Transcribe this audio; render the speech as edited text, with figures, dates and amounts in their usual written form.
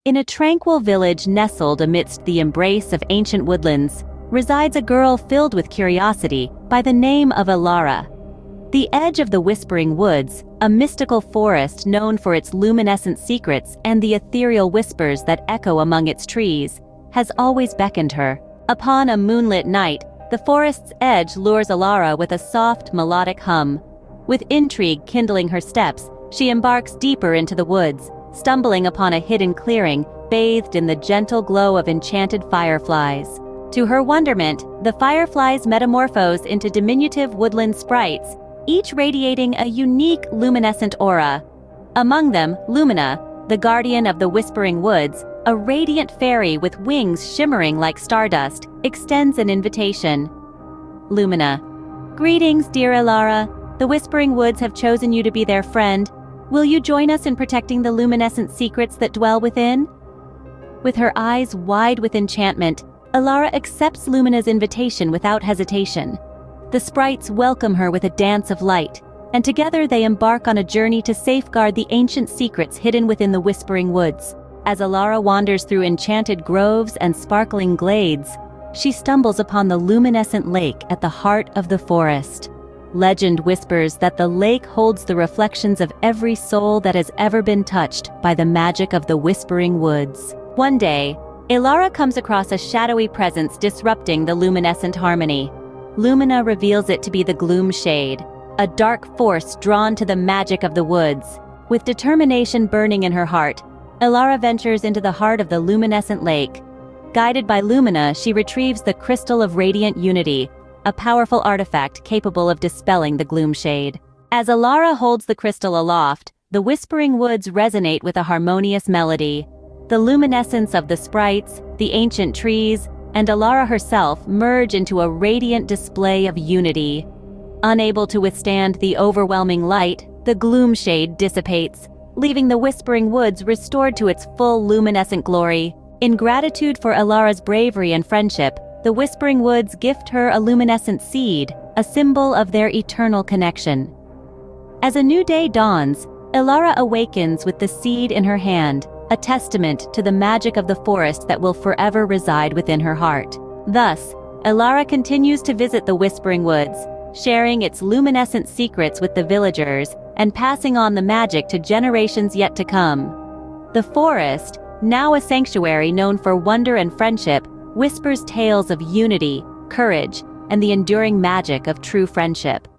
In a tranquil village nestled amidst the embrace of ancient woodlands, resides a girl filled with curiosity by the name of Elara. The edge of the Whispering Woods, a mystical forest known for its luminescent secrets and the ethereal whispers that echo among its trees, has always beckoned her. Upon a moonlit night, the forest's edge lures Elara with a soft, melodic hum. With intrigue kindling her steps, she embarks deeper into the woods, stumbling upon a hidden clearing bathed in the gentle glow of enchanted fireflies. To her wonderment, the fireflies metamorphose into diminutive woodland sprites, each radiating a unique luminescent aura. Among them, Lumina, the guardian of the Whispering Woods, a radiant fairy with wings shimmering like stardust, extends an invitation. Lumina. Greetings, dear Elara. The Whispering Woods have chosen you to be their friend. Will you join us in protecting the luminescent secrets that dwell within? With her eyes wide with enchantment, Elara accepts Lumina's invitation without hesitation. The sprites welcome her with a dance of light, and together they embark on a journey to safeguard the ancient secrets hidden within the Whispering Woods. As Elara wanders through enchanted groves and sparkling glades, she stumbles upon the luminescent lake at the heart of the forest. Legend whispers that the lake holds the reflections of every soul that has ever been touched by the magic of the Whispering Woods. One day, Elara comes across a shadowy presence disrupting the luminescent harmony. Lumina reveals it to be the Gloomshade, a dark force drawn to the magic of the woods. With determination burning in her heart, Elara ventures into the heart of the luminescent lake. Guided by Lumina, she retrieves the Crystal of Radiant Unity, a powerful artifact capable of dispelling the Gloomshade. As Elara holds the crystal aloft, the Whispering Woods resonate with a harmonious melody. The luminescence of the sprites, the ancient trees, and Elara herself merge into a radiant display of unity. Unable to withstand the overwhelming light, the Gloomshade dissipates, leaving the Whispering Woods restored to its full luminescent glory. In gratitude for Elara's bravery and friendship, the Whispering Woods gift her a luminescent seed, a symbol of their eternal connection. As a new day dawns, Elara awakens with the seed in her hand, a testament to the magic of the forest that will forever reside within her heart. Thus, Elara continues to visit the Whispering Woods, sharing its luminescent secrets with the villagers and passing on the magic to generations yet to come. The forest, now a sanctuary known for wonder and friendship, whispers tales of unity, courage, and the enduring magic of true friendship.